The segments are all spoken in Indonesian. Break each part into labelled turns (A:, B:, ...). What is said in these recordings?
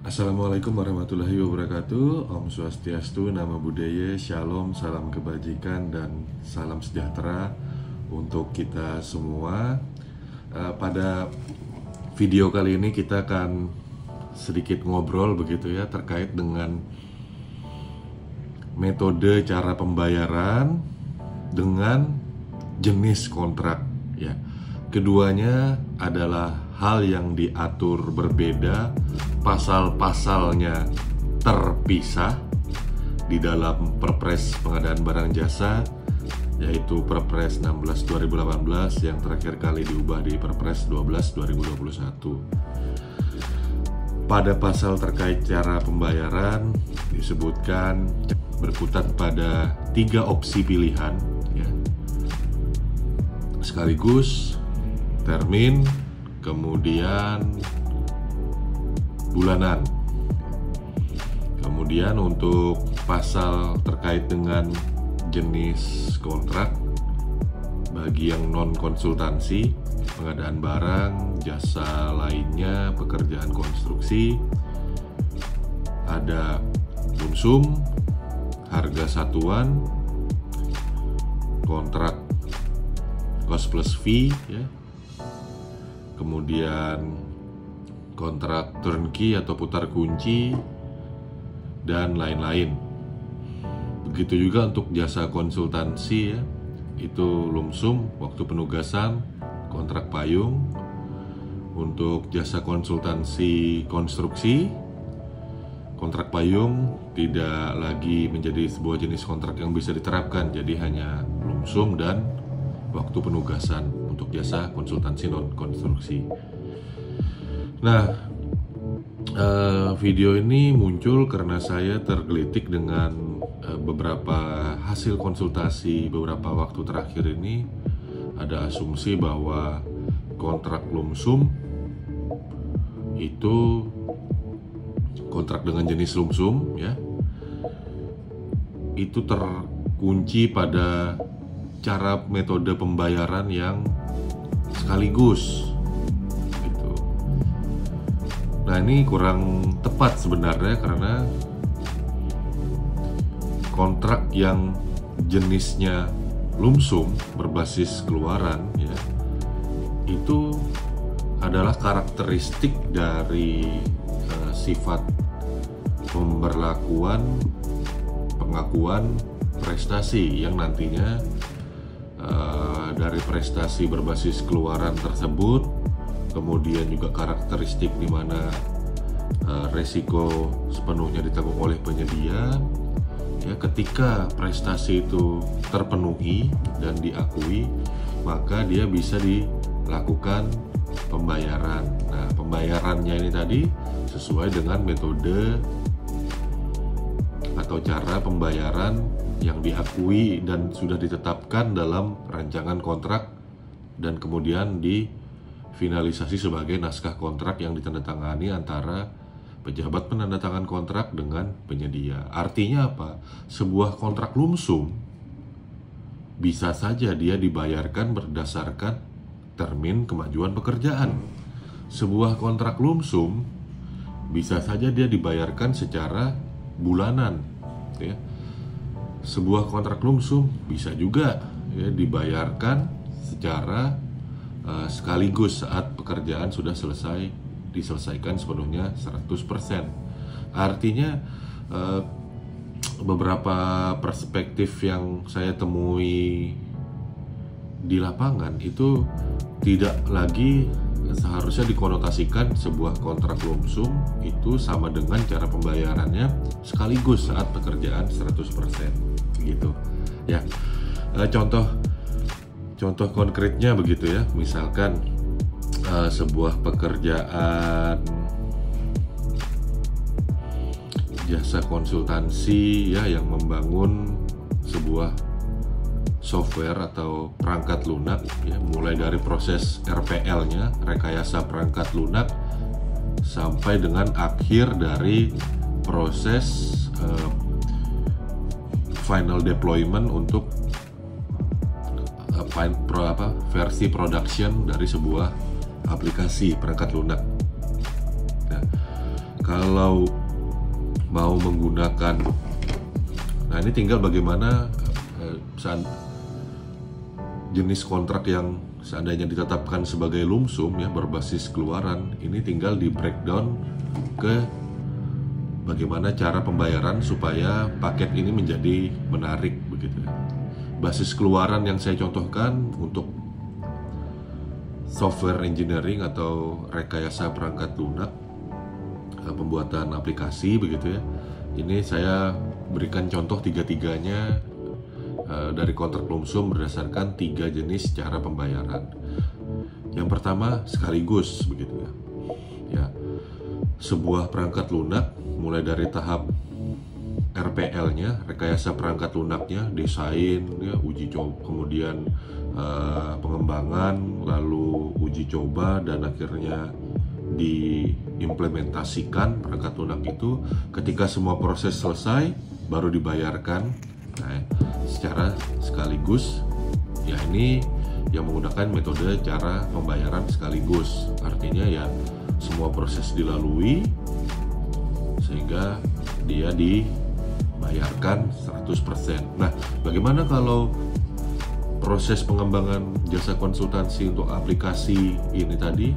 A: Assalamualaikum warahmatullahi wabarakatuh. Om Swastiastu, Namo Buddhaya, Shalom, salam kebajikan dan salam sejahtera untuk kita semua. Pada video kali ini kita akan sedikit ngobrol begitu ya terkait dengan metode cara pembayaran dengan jenis kontrak ya. Keduanya adalah hal yang diatur berbeda, pasal-pasalnya terpisah di dalam Perpres Pengadaan Barang Jasa, yaitu Perpres 16 2018 yang terakhir kali diubah di Perpres 12 2021. Pada pasal terkait cara pembayaran disebutkan berkutat pada 3 opsi pilihan ya. Sekaligus termin, kemudian bulanan. Kemudian untuk pasal terkait dengan jenis kontrak bagi yang non konsultansi, pengadaan barang, jasa lainnya, pekerjaan konstruksi, ada lumsum, harga satuan, kontrak cost plus fee ya. Kemudian kontrak turnkey atau putar kunci dan lain-lain. Begitu juga untuk jasa konsultansi ya, itu lumsum, waktu penugasan, kontrak payung. Untuk jasa konsultansi konstruksi, kontrak payung tidak lagi menjadi sebuah jenis kontrak yang bisa diterapkan, jadi hanya lumsum dan waktu penugasan untuk jasa konsultansi non konstruksi. Nah, video ini muncul karena saya tergelitik dengan beberapa hasil konsultasi beberapa waktu terakhir ini. Ada asumsi bahwa kontrak lumsum itu kontrak dengan jenis lumsum ya, itu terkunci pada cara metode pembayaran yang sekaligus gitu. Nah, ini kurang tepat sebenarnya karena kontrak yang jenisnya lumsum berbasis keluaran ya, itu adalah karakteristik dari sifat pemberlakuan pengakuan prestasi yang nantinya dari prestasi berbasis keluaran tersebut, kemudian juga karakteristik di mana resiko sepenuhnya ditanggung oleh penyedia ya. Ketika prestasi itu terpenuhi dan diakui, maka dia bisa dilakukan pembayaran. Nah, pembayarannya ini tadi sesuai dengan metode atau cara pembayaran yang diakui dan sudah ditetapkan dalam rancangan kontrak dan kemudian difinalisasi sebagai naskah kontrak yang ditandatangani antara pejabat penandatangan kontrak dengan penyedia. Artinya apa? Sebuah kontrak lumsum bisa saja dia dibayarkan berdasarkan termin kemajuan pekerjaan. Sebuah kontrak lumsum bisa saja dia dibayarkan secara bulanan ya. Sebuah kontrak lumsum bisa juga ya, dibayarkan secara sekaligus saat pekerjaan sudah diselesaikan sepenuhnya 100%. Artinya beberapa perspektif yang saya temui di lapangan itu tidak lagi seharusnya dikonotasikan sebuah kontrak lumsum itu sama dengan cara pembayarannya sekaligus saat pekerjaan 100% gitu ya. Contoh konkretnya begitu ya, misalkan sebuah pekerjaan jasa konsultansi ya yang membangun sebuah software atau perangkat lunak ya, mulai dari proses RPL-nya, rekayasa perangkat lunak, sampai dengan akhir dari proses final deployment untuk versi production dari sebuah aplikasi perangkat lunak. Nah, kalau mau menggunakan, nah ini tinggal bagaimana jenis kontrak yang seandainya ditetapkan sebagai lump sum ya berbasis keluaran, ini tinggal di breakdown ke bagaimana cara pembayaran supaya paket ini menjadi menarik begitu ya. Basis keluaran yang saya contohkan untuk software engineering atau rekayasa perangkat lunak, pembuatan aplikasi begitu ya. Ini saya berikan contoh tiga-tiganya dari kontrak lump sum berdasarkan 3 jenis cara pembayaran. Yang pertama sekaligus begitu ya. Ya, sebuah perangkat lunak mulai dari tahap RPL-nya, rekayasa perangkat lunaknya, desain, ya, uji coba, kemudian pengembangan, lalu uji coba, dan akhirnya diimplementasikan perangkat lunak itu. Ketika semua proses selesai, baru dibayarkan. Nah, secara sekaligus, ya ini yang menggunakan metode cara pembayaran sekaligus. Artinya ya semua proses dilalui sehingga dia dibayarkan 100%. Nah, bagaimana kalau proses pengembangan jasa konsultansi untuk aplikasi ini tadi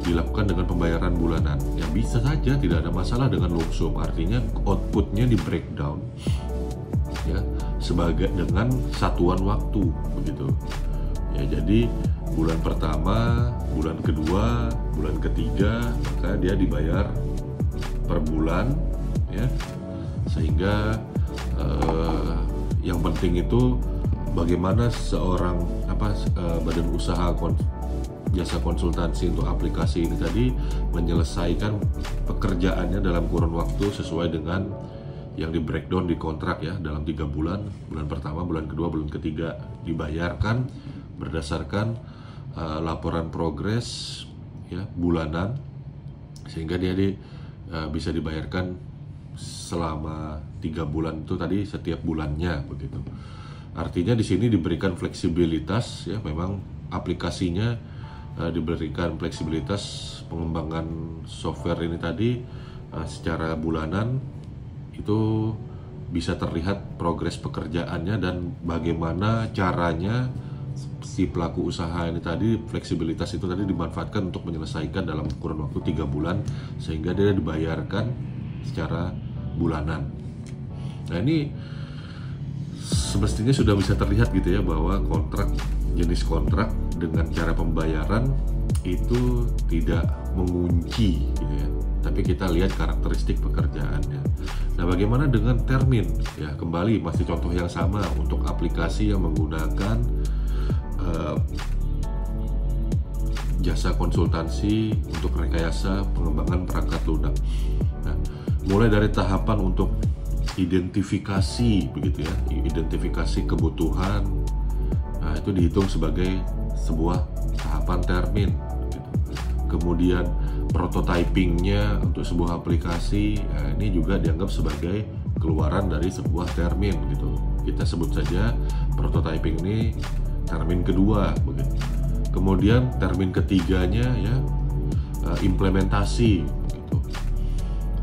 A: dilakukan dengan pembayaran bulanan? Ya bisa saja, tidak ada masalah dengan lump sum. Artinya outputnya di breakdown ya sebagai dengan satuan waktu begitu. Ya jadi bulan pertama, bulan kedua, bulan ketiga, maka dia dibayar per bulan ya. Sehingga yang penting itu bagaimana seorang badan usaha jasa konsultansi untuk aplikasi ini tadi menyelesaikan pekerjaannya dalam kurun waktu sesuai dengan yang di breakdown di kontrak ya, dalam 3 bulan, bulan pertama, bulan kedua, bulan ketiga dibayarkan berdasarkan laporan progres ya bulanan, sehingga dia bisa dibayarkan selama 3 bulan itu tadi setiap bulannya begitu. Artinya di sini diberikan fleksibilitas ya, memang aplikasinya diberikan fleksibilitas pengembangan software ini tadi secara bulanan, itu bisa terlihat progres pekerjaannya dan bagaimana caranya si pelaku usaha ini tadi, fleksibilitas itu tadi dimanfaatkan untuk menyelesaikan dalam kurun waktu 3 bulan sehingga dia dibayarkan secara bulanan. Nah ini semestinya sudah bisa terlihat gitu ya, bahwa jenis kontrak dengan cara pembayaran itu tidak mengunci gitu ya, tapi kita lihat karakteristik pekerjaannya. Nah bagaimana dengan termin ya, kembali masih contoh yang sama untuk aplikasi yang menggunakan jasa konsultansi untuk rekayasa pengembangan perangkat lunak. Nah, mulai dari tahapan untuk identifikasi begitu ya, identifikasi kebutuhan, nah itu dihitung sebagai sebuah tahapan termin gitu. Kemudian prototypingnya untuk sebuah aplikasi, nah ini juga dianggap sebagai keluaran dari sebuah termin gitu. Kita sebut saja prototyping ini termin kedua begitu. Kemudian termin ketiganya ya implementasi gitu.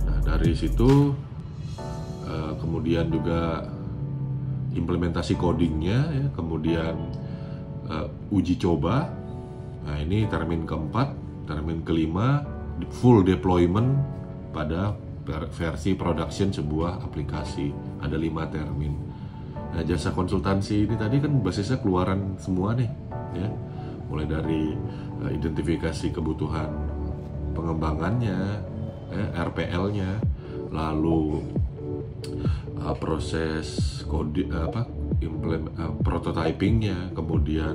A: Nah dari situ kemudian juga implementasi codingnya ya, kemudian uji coba. Nah ini termin keempat. Termin kelima full deployment pada versi production sebuah aplikasi. Ada 5 termin. Nah jasa konsultansi ini tadi kan basisnya keluaran semua nih ya, mulai dari identifikasi kebutuhan pengembangannya, RPL-nya, lalu proses prototypingnya, kemudian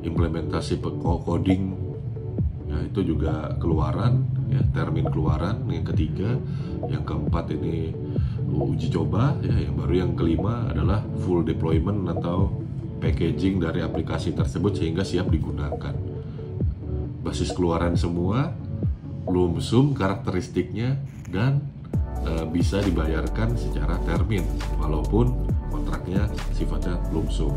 A: implementasi coding, ya itu juga keluaran ya, termin keluaran yang ketiga. Yang keempat ini uji coba ya, yang baru yang kelima adalah full deployment atau packaging dari aplikasi tersebut sehingga siap digunakan. Basis keluaran semua, lump sum karakteristiknya, dan bisa dibayarkan secara termin walaupun kontraknya sifatnya lump sum.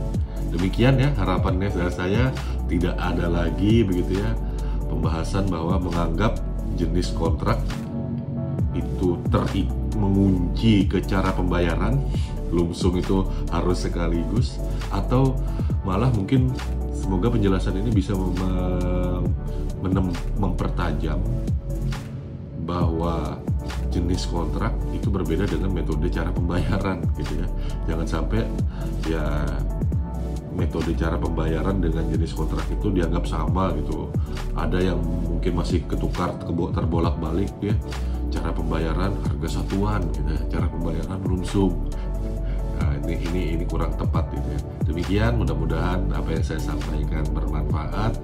A: Demikian ya harapannya dari saya, tidak ada lagi begitu ya pembahasan bahwa menganggap jenis kontrak itu mengunci ke cara pembayaran, lumsum itu harus sekaligus, atau malah mungkin semoga penjelasan ini bisa mempertajam bahwa jenis kontrak itu berbeda dengan metode cara pembayaran gitu ya. Jangan sampai ya metode cara pembayaran dengan jenis kontrak itu dianggap sama gitu. Ada yang mungkin masih terbolak-balik ya. Cara pembayaran harga satuan gitu ya. Cara pembayaran lumsum. Nah, ini kurang tepat gitu ya. Demikian, mudah-mudahan apa yang saya sampaikan bermanfaat.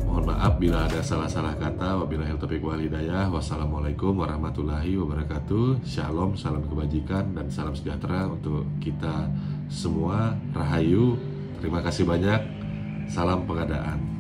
A: Mohon maaf bila ada salah-salah kata. Wabillahi taufiq wal hidayah. Wassalamualaikum warahmatullahi wabarakatuh. Shalom, salam kebajikan dan salam sejahtera untuk kita semua. Rahayu. Terima kasih banyak. Salam Pengadaan.